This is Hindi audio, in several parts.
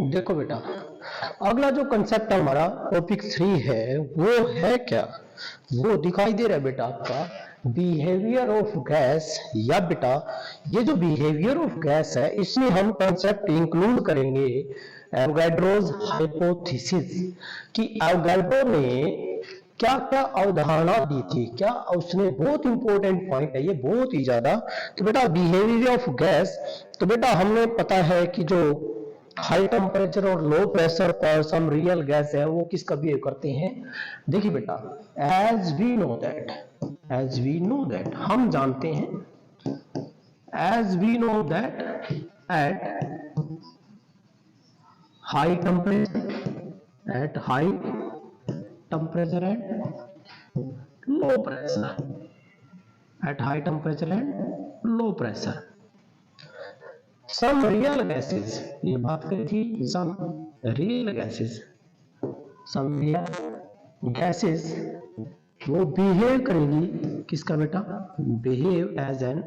देखो बेटा, अगला जो कंसेप्ट हमारा टॉपिक 3 है वो है क्या, वो दिखाई दे रहा है बेटा आपका बिहेवियर ऑफ गैस। या बेटा ये जो बिहेवियर ऑफ गैस है इसमें हम कंसेप्ट इंक्लूड करेंगे एवोगाड्रोस हाइपोथेसिस कि एवोगाड्रो ने क्या क्या अवधारणा दी थी, क्या उसने, बहुत इंपॉर्टेंट पॉइंट है ये, बहुत ही ज्यादा। तो बेटा बिहेवियर ऑफ गैस, तो बेटा हमने पता है कि जो हाई टेम्परेचर और लो प्रेशर पर सम रियल गैस है वो किसका बिहेव करते हैं। देखिए बेटा, एज वी नो दैट हम जानते हैं, as we know that at high temperature and low pressure, at high temperature and low pressure some real gases, ये बात करी थी, some real gases वो बिहेव करेंगी किसका बेटा, behave as an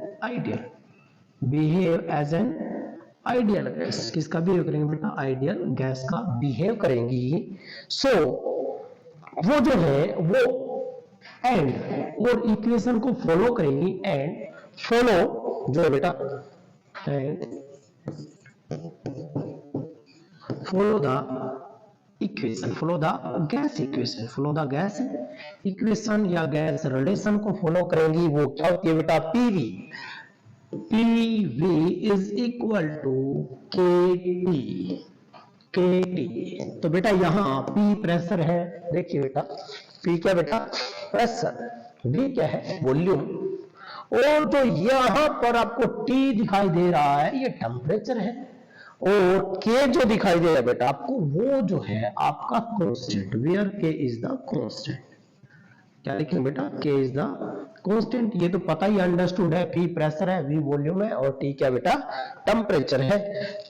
ideal gas, किसका बिहेव करेंगे बेटा, आइडियल गैस का बिहेव करेंगी। सो वो जो है वो एंड और इक्वेशन को फॉलो करेंगी, एंड फॉलो जो है बेटा, and follow the gas equation या गैस रिलेशन को फॉलो करेंगी। वो क्या होती है बेटा, पीवी इज इक्वल टू केटी। तो बेटा यहाँ पी प्रेशर है, देखिए बेटा पी क्या बेटा, प्रेशर, वी क्या है, वॉल्यूम, और जो यहां पर आपको टी दिखाई दे रहा है ये टेम्परेचर है, और के जो दिखाई दे रहा है बेटा आपको वो जो है आपका कांस्टेंट, वेयर के इज द कांस्टेंट। क्या लिखेंगे बेटा, के इज द कांस्टेंट। ये तो पता ही अंडरस्टूड है, पी प्रेशर है, वी वॉल्यूम है, और टी क्या बेटा, टेम्परेचर है।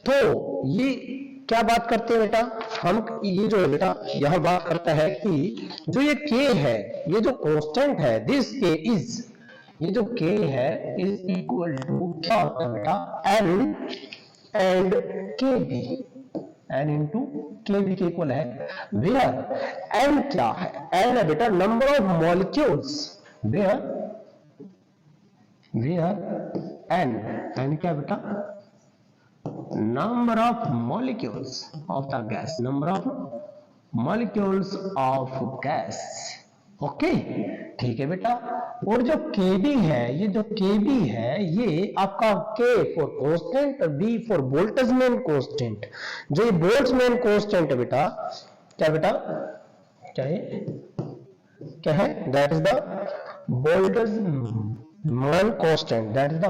तो ये क्या बात करते हैं बेटा, हम ये जो है बेटा यहां बात करता है कि जो ये के है, ये जो कांस्टेंट है, दिस के इज, ये जो के है इज इक्वल टू क्या होता है बेटा, N and K B, N into K B के इक्वल है, वेयर एन क्या है, एन है बेटा number of molecules, where N क्या बेटा, number of molecules of the gas, number of molecules of gas, okay ठीक है बेटा। और जो KB है, ये जो KB है ये आपका K for constant, B for Boltzmann constant. जो ये बोल्ट्जमैन कांस्टेंट है बेटा, क्या बेटा, क्या है, that is the Boltzmann constant, that is the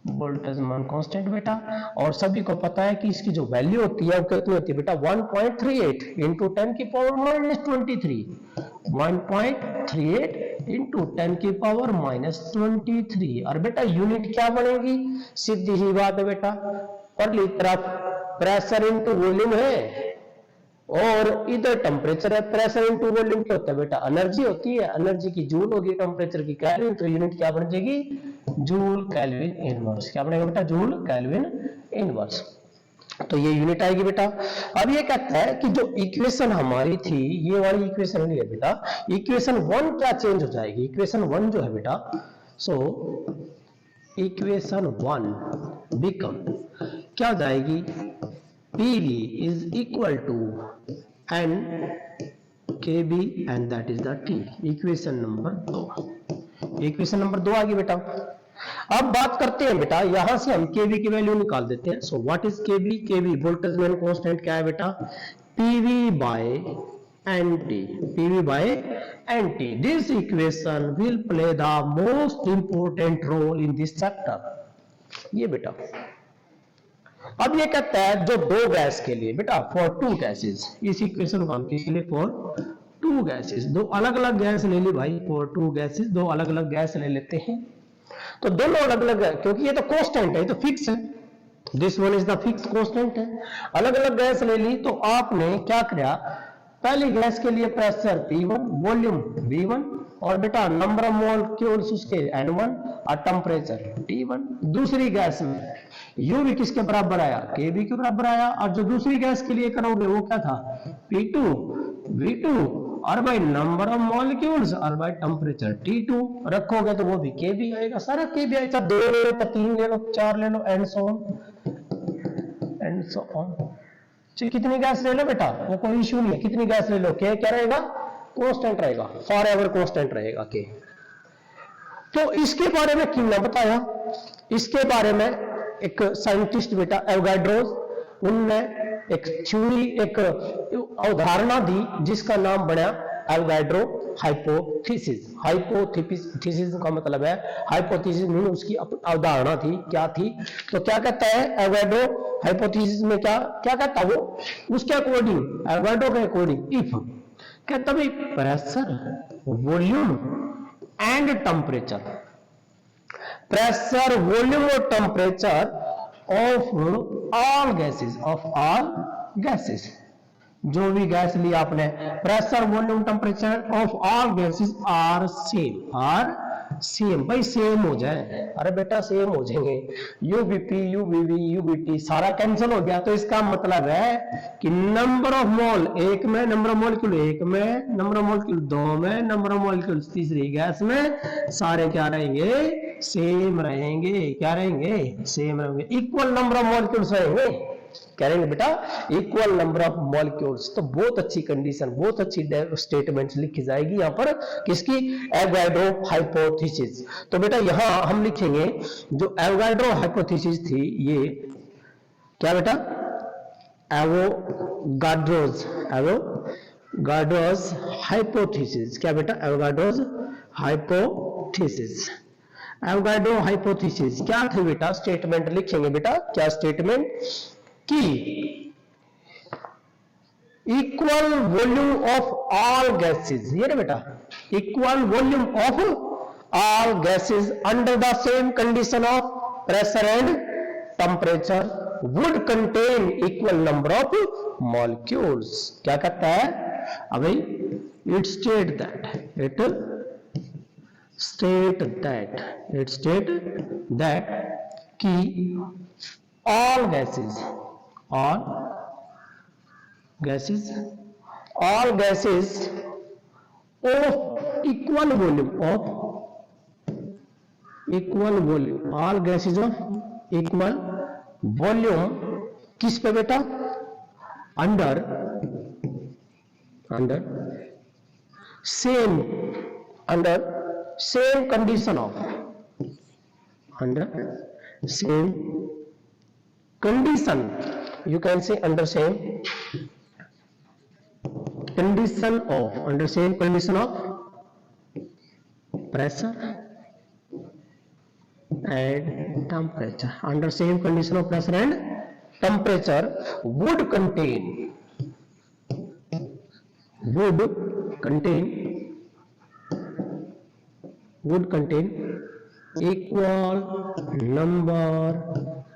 Boltzmann constant बेटा। और सभी को पता है कि इसकी जो वैल्यू होती है वो कितनी होती है बेटा, 1.38 इंटू 10 की पावर माइनस 23, 1.38 इंटू 10 की पावर माइनस 23। और बेटा यूनिट क्या बनेगी, सीधी ही बात है बेटा, पहली तरफ प्रेशर इंटू वॉल्यूम है और इधर टेम्परेचर है, प्रेशर इंटू वॉल्यूम क्या होता है बेटा, एनर्जी होती है, एनर्जी की जूल होगी, टेम्परेचर की केल्विन, तो यूनिट क्या बन जाएगी, जूल केल्विन इनवर्स। क्या बनेगा बेटा, जूल केल्विन इनवर्स। तो ये यूनिट आएगी बेटा। अब ये कहता है कि जो इक्वेशन हमारी थी, ये वाली इक्वेशन ली है बेटा, इक्वेशन 1 क्या चेंज हो जाएगी, इक्वेशन 1 जो है बेटा, सो इक्वेशन 1 बिकम क्या हो जाएगी, PV is equal to N KB and that is the T। Equation number 2, equation number 2 आ गई बेटा। अब बात करते हैं बेटा, यहां से हम KB की वैल्यू निकाल देते हैं। So what is KB, KB Boltzmann constant क्या है बेटा, PV by NT, PV by NT। This equation will play the most important role in this chapter. ये बेटा अब ये कहता है जो दो गैस के लिए बेटा, फॉर टू गैसेस, इस इक्वेशन को हम के लिए फॉर टू गैसेस, दो अलग अलग गैस ले ली भाई, फॉर टू गैसेस, दो अलग अलग गैस ले लेते हैं। तो दोनों अलग अलग है क्योंकि ये तो कांस्टेंट है, ये तो फिक्स है, this one is the fix constant है। अलग अलग गैस ले ली तो आपने क्या किया, पहली गैस के लिए प्रेशर P1, वॉल्यूम V1, और बेटा नंबर ऑफ मॉलिक्यूल्स उसके N1 और टेम्परेचर T1। दूसरी गैस में U भी किसके बराबर आया, KB के बराबर आया। और जो दूसरी गैस के लिए करोगे वो क्या था, P2 V2 और भाई नंबर ऑफ मॉलिक्यूल्स और भाई टेम्परेचर T2 रखोगे तो वो भी KB आएगा, सारा KB आएगा। 2 ले लो, 3 ले लो, 4 ले लो, एंड सो ऑन। कितनी गैस ले लो बेटा, वो कोई इश्यू नहीं है, कितनी गैस ले लो, K क्या रहेगा, कांस्टेंट रहेगा, फॉर एवर कांस्टेंट रहेगा K। तो इसके बारे में किसने बताया, इसके बारे में एक साइंटिस्ट बेटा एवोगाड्रोस, उनने एक थ्योरी, एक अवधारणा दी जिसका नाम बना एवोगाड्रो हाइपोथेसिस। हाइपोथेसिस का मतलब है, हाइपोथेसिस मीन उसकी अवधारणा थी, क्या थी। तो क्या कहता है एवोगाड्रो हाइपोथेसिस में, क्या क्या कहता है वो, उसके अकॉर्डिंग, एवोगाड्रो के अकॉर्डिंग, इफ कहता भाई pressure volume and temperature, pressure volume और टेम्परेचर ऑफ ऑल गैसेस, जो भी गैस लिया आपने, pressure volume temperature of all gases are same भाई सेम हो जाए। अरे बेटा सेम हो जाएंगे, यूबीपी यूबीवी यूबीटी सारा कैंसिल हो गया। तो इसका मतलब है कि नंबर ऑफ मोल एक में, नंबर ऑफ मॉलिक्यूल एक में, नंबर ऑफ मॉलिक्यूल दो में, नंबर ऑफ मॉलिक्यूल तीसरी गैस में, सारे क्या रहेंगे, सेम रहेंगे। क्या रहेंगे, सेम रहेंगे, इक्वल नंबर ऑफ मॉलिक्यूल्स रहेंगे। क्या रहेंगे बेटा, इक्वल नंबर ऑफ मॉलिक्यूल्स। तो बहुत अच्छी कंडीशन, बहुत अच्छी स्टेटमेंट्स लिखी जाएगी यहाँ पर, किसकी, एवोगाड्रो हाइपोथेसिस। तो बेटा यहाँ हम लिखेंगे जो एवोगाड्रो हाइपोथेसिस थी, ये क्या बेटा, एवोगाड्रोस हाइपोथेसिस। क्या बेटा, एवोगाड्रोस हाइपोथेसिस। एवोगाड्रो हाइपोथेसिस क्या थी बेटा, स्टेटमेंट लिखेंगे बेटा, क्या स्टेटमेंट, कि equal volume of all gases, ये ना बेटा, equal volume of all gases under the same condition of pressure and temperature would contain equal number of molecules. क्या कहता है, अभी इट स्टेट दैट कि all gases of equal volume, all gases of equal volume किस पे बेटा, under same condition of, condition, you can say under same condition of pressure and temperature, under same condition of pressure and temperature would contain equal number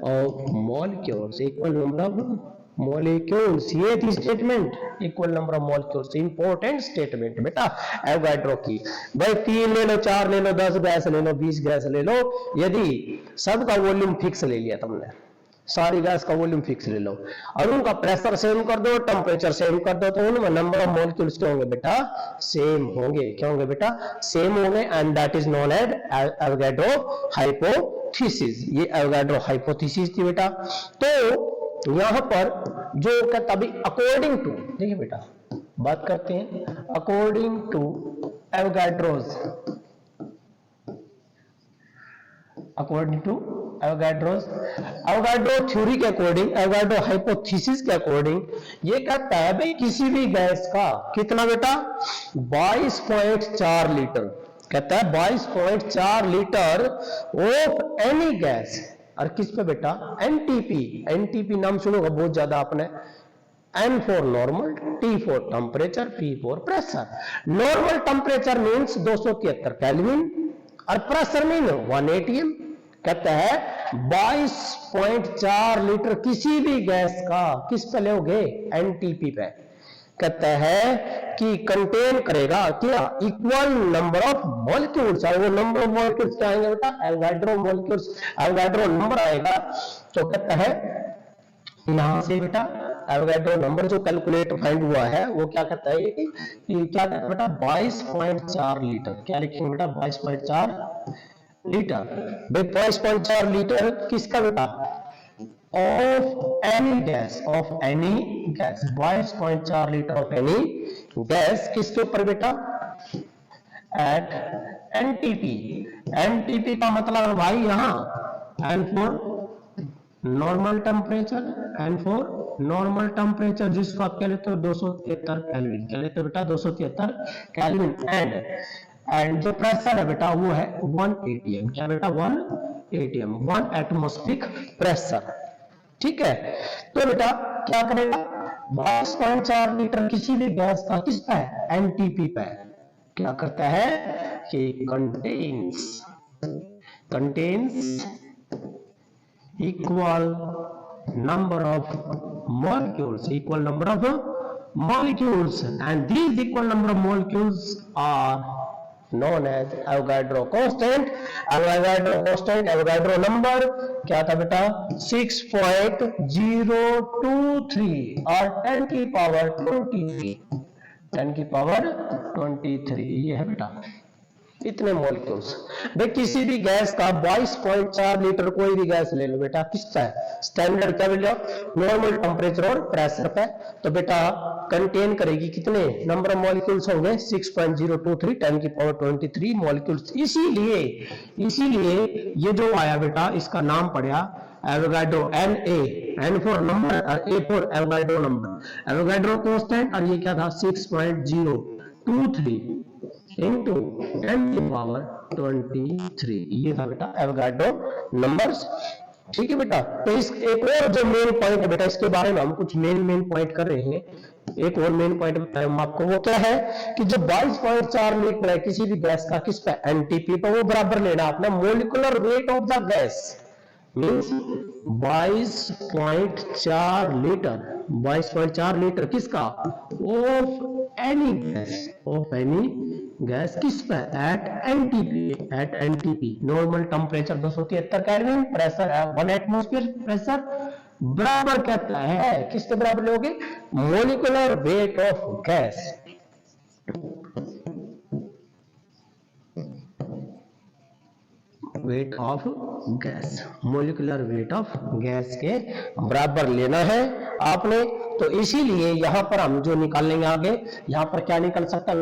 of molecules, ये थी statement, equal number of molecules. Important statement बेटा एवोगाड्रो की। भाई 3 ले लो, 4 ले लो, 10 गैस ले लो, 20 गैस ले लो, यदि सबका वॉल्यूम फिक्स ले लिया तुमने, सारी गैस का वॉल्यूम फिक्स ले लो और उनका प्रेशर सेम कर दो, टेम्परेचर सेम कर दो, तो उनमें नंबर ऑफ मॉलिक्यूल्स क्या होंगे बेटा, सेम होंगे। क्या होंगे बेटा, सेम होंगे। And that is known as Avogadro hypothesis. ये एवोगाड्रो हाइपोथेसिस थी बेटा। तो यहां पर जो कहता भी अकॉर्डिंग टू, देखिए बेटा बात करते हैं according to Avogadro's, Avogadro theory के अकॉर्डिंग, एवोगाड्रो हाइपोथेसिस के अकॉर्डिंग, ये कहता है भाई किसी भी गैस का कितना बेटा, 22.4 लीटर, कहता है 22.4 लीटर ऑफ एनी गैस, और किस पे बेटा, एनटीपी नाम सुनोगा बहुत ज्यादा आपने। N for normal, T for temperature, P for pressure. Normal temperature means 273 kelvin और प्रेशर मीन 1 atm। कहता है 22.4 लीटर किसी भी गैस का किस पे लोगे, एनटीपी पे। कहता है कि कंटेन करेगा क्या, इक्वल नंबर ऑफ मॉलिक्यूल्स। और वो नंबर ऑफ मॉलिक्यूल्स क्या आएंगे बेटा, एवोगाड्रो मॉलिक्यूल्स, एवोगाड्रो नंबर आएगा। तो कहता है यहां से बेटा एवोगाड्रो नंबर जो कैलकुलेट फाइंड हुआ है वो क्या कहता है कि क्या कहता है बेटा 22.4 लीटर। क्या लिखेंगे बेटा 22.4 लीटर। भाई 22.4 लीटर किसका बेटा, of any gas, of any gas, 22.4 litre of any gas किसके ऊपर बेटा, एट एनटीपी। एनटीपी का मतलब है भाई यहां N for normal temperature, N for normal temperature जिसको आप कह लेते हो 273 केल्विन, कह लेते हो बेटा 273 केल्विन। एंड जो प्रेशर है बेटा वो है 1 atm। क्या बेटा 1 atm, 1 एटमॉस्फेरिक प्रेशर। ठीक है, तो बेटा क्या करेगा 22.4 लीटर किसी भी गैस का किस पे है, एनटीपी पे क्या करता है कि contains equal number of molecules, equal number of molecules, and these equal number of molecules are known as Avogadro constant। Avogadro constant, Avogadro number क्या था बेटा 6.023 और 10 की पावर 23, 10 की पावर 23 ये है बेटा इतने मॉलिक्यूल्स। भाई किसी भी गैस का 22.4 लीटर कोई भी गैस ले लो बेटा किसका है, स्टैंडर्ड क्या मिलेगा, नॉर्मल टेम्परेचर और प्रेशर पे। तो बेटा कंटेन करेगी कितने नंबर ऑफ मॉलिक्यूल्स होंगे 6.023 10 की पावर 23 मॉलिक्यूल्स। इसीलिए ये जो आया बेटा इसका नाम पड़ा Avogadro, N for number, A for Avogadro number, Avogadro constant. और ये क्या था 6.023 into 10 की पावर 23, ये था बेटा एवोगाड्रो नंबर्स। ठीक है बेटा, तो इस एक और जो मेन पॉइंट है बेटा इसके बारे में हम कुछ मेन पॉइंट कर रहे हैं। एक और मेन पॉइंट बताएं हम आपको, वो क्या है कि जो 22.4 लीटर है किसी भी गैस का किस पे, एनटीपी पे, वो बराबर लेना अपना molecular weight of the gas means 22.4 litre, 22.4 litre किसका, ऑफ एनी गैस किस पे, at NTP, normal temperature 273 kelvin, pressure है 1 एटमॉस्फेयर प्रेशर, बराबर कहता है किसके बराबर लोगे, molecular weight of gas. Weight of gas, molecular weight of gas के बराबर लेना है आपने। तो इसीलिए यहां पर हम जो निकालेंगे आगे, यहां पर क्या निकल सकता है,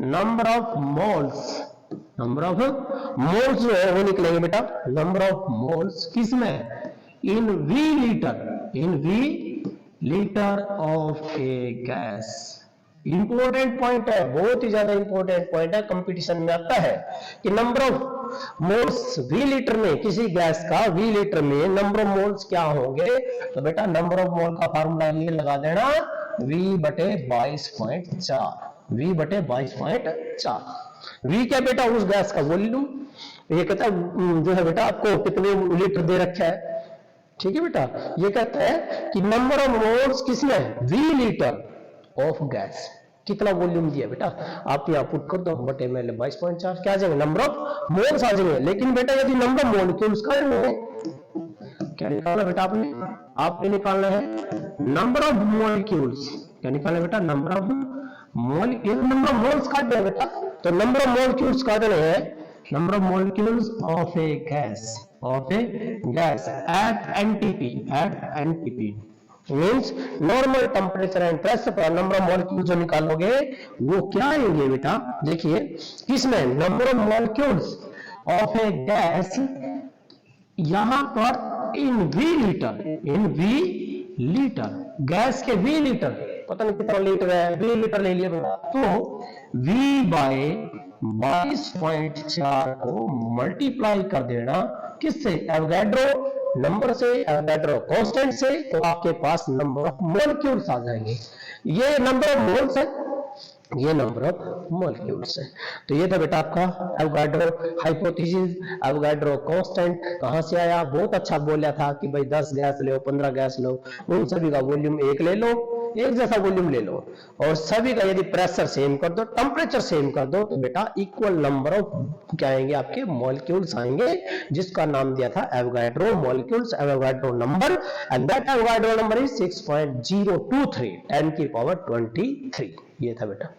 नंबर ऑफ मोल्स जो है वो निकलेंगे बेटा, नंबर ऑफ मोल्स किसमें, in V litre of a gas. Important point है, बहुत ही ज्यादा इंपॉर्टेंट पॉइंट है, कंपटीशन में आता है कि number of moles V litre में, किसी गैस का वी लीटर में नंबर ऑफ मोल्स क्या होंगे। तो बेटा नंबर ऑफ मोल का फार्मूला ये लगा देना V/22.4, V/22.4। वी क्या बेटा उस गैस का वॉल्यूम, ये कहता है जो है बेटा आपको कितने लीटर दे रखा है। ठीक है बेटा, ये कहता है कि नंबर ऑफ मोल्स किसमें, वी लीटर ऑफ गैस, कितना वॉल्यूम दिया बेटा आप यहाँ पुट कर दो बटे में 22.4, क्या आ जाएंगे नंबर ऑफ मोल्स आ जाएंगे। लेकिन बेटा यदि नंबर ऑफ मॉलिक्यूल्स का क्या निकालना बेटा आपने निकालना है नंबर ऑफ मॉलिक्यूल्स। क्या निकालना बेटा, नंबर ऑफ मोल्स काट दे बेटा, तो नंबर ऑफ मॉलिक्यूल्स काट रहे हैं, number of molecules of a gas at NTP means normal temperature and pressure पर नंबर ऑफ मॉलिक्यूल जो निकालोगे वो क्या आएंगे बेटा, देखिए किसमें, number of molecules of a gas, यहां पर इन वी लीटर गैस के वी लीटर, पता नहीं कितना लीटर है, वी लीटर ले लिया बेटा, तो V/22.4 को मल्टीप्लाई कर देना किससे, एवोगाड्रो नंबर से, एवोगाड्रो कांस्टेंट से, तो आपके पास नंबर ऑफ मॉलिक्यूल्स आ जाएंगे। ये नंबर ऑफ मोल्स है, ये नंबर ऑफ मॉलिक्यूल्स है। तो ये था बेटा आपका एवोगाड्रो हाइपोथेसिस, एवोगाड्रो कांस्टेंट कहां से आया, बहुत अच्छा बोला था कि भाई 10 गैस लो 15 गैस लो, उन सभी का वॉल्यूम 1 ले लो, एक जैसा वॉल्यूम ले लो और सभी का यदि प्रेशर सेम कर दो, टेम्परेचर सेम कर दो, तो बेटा इक्वल नंबर ऑफ क्या आएंगे आपके मॉलिक्यूल्स आएंगे, जिसका नाम दिया था Avogadro molecules, Avogadro number, and that Avogadro number is 6.023 10 की पावर 23। ये था बेटा।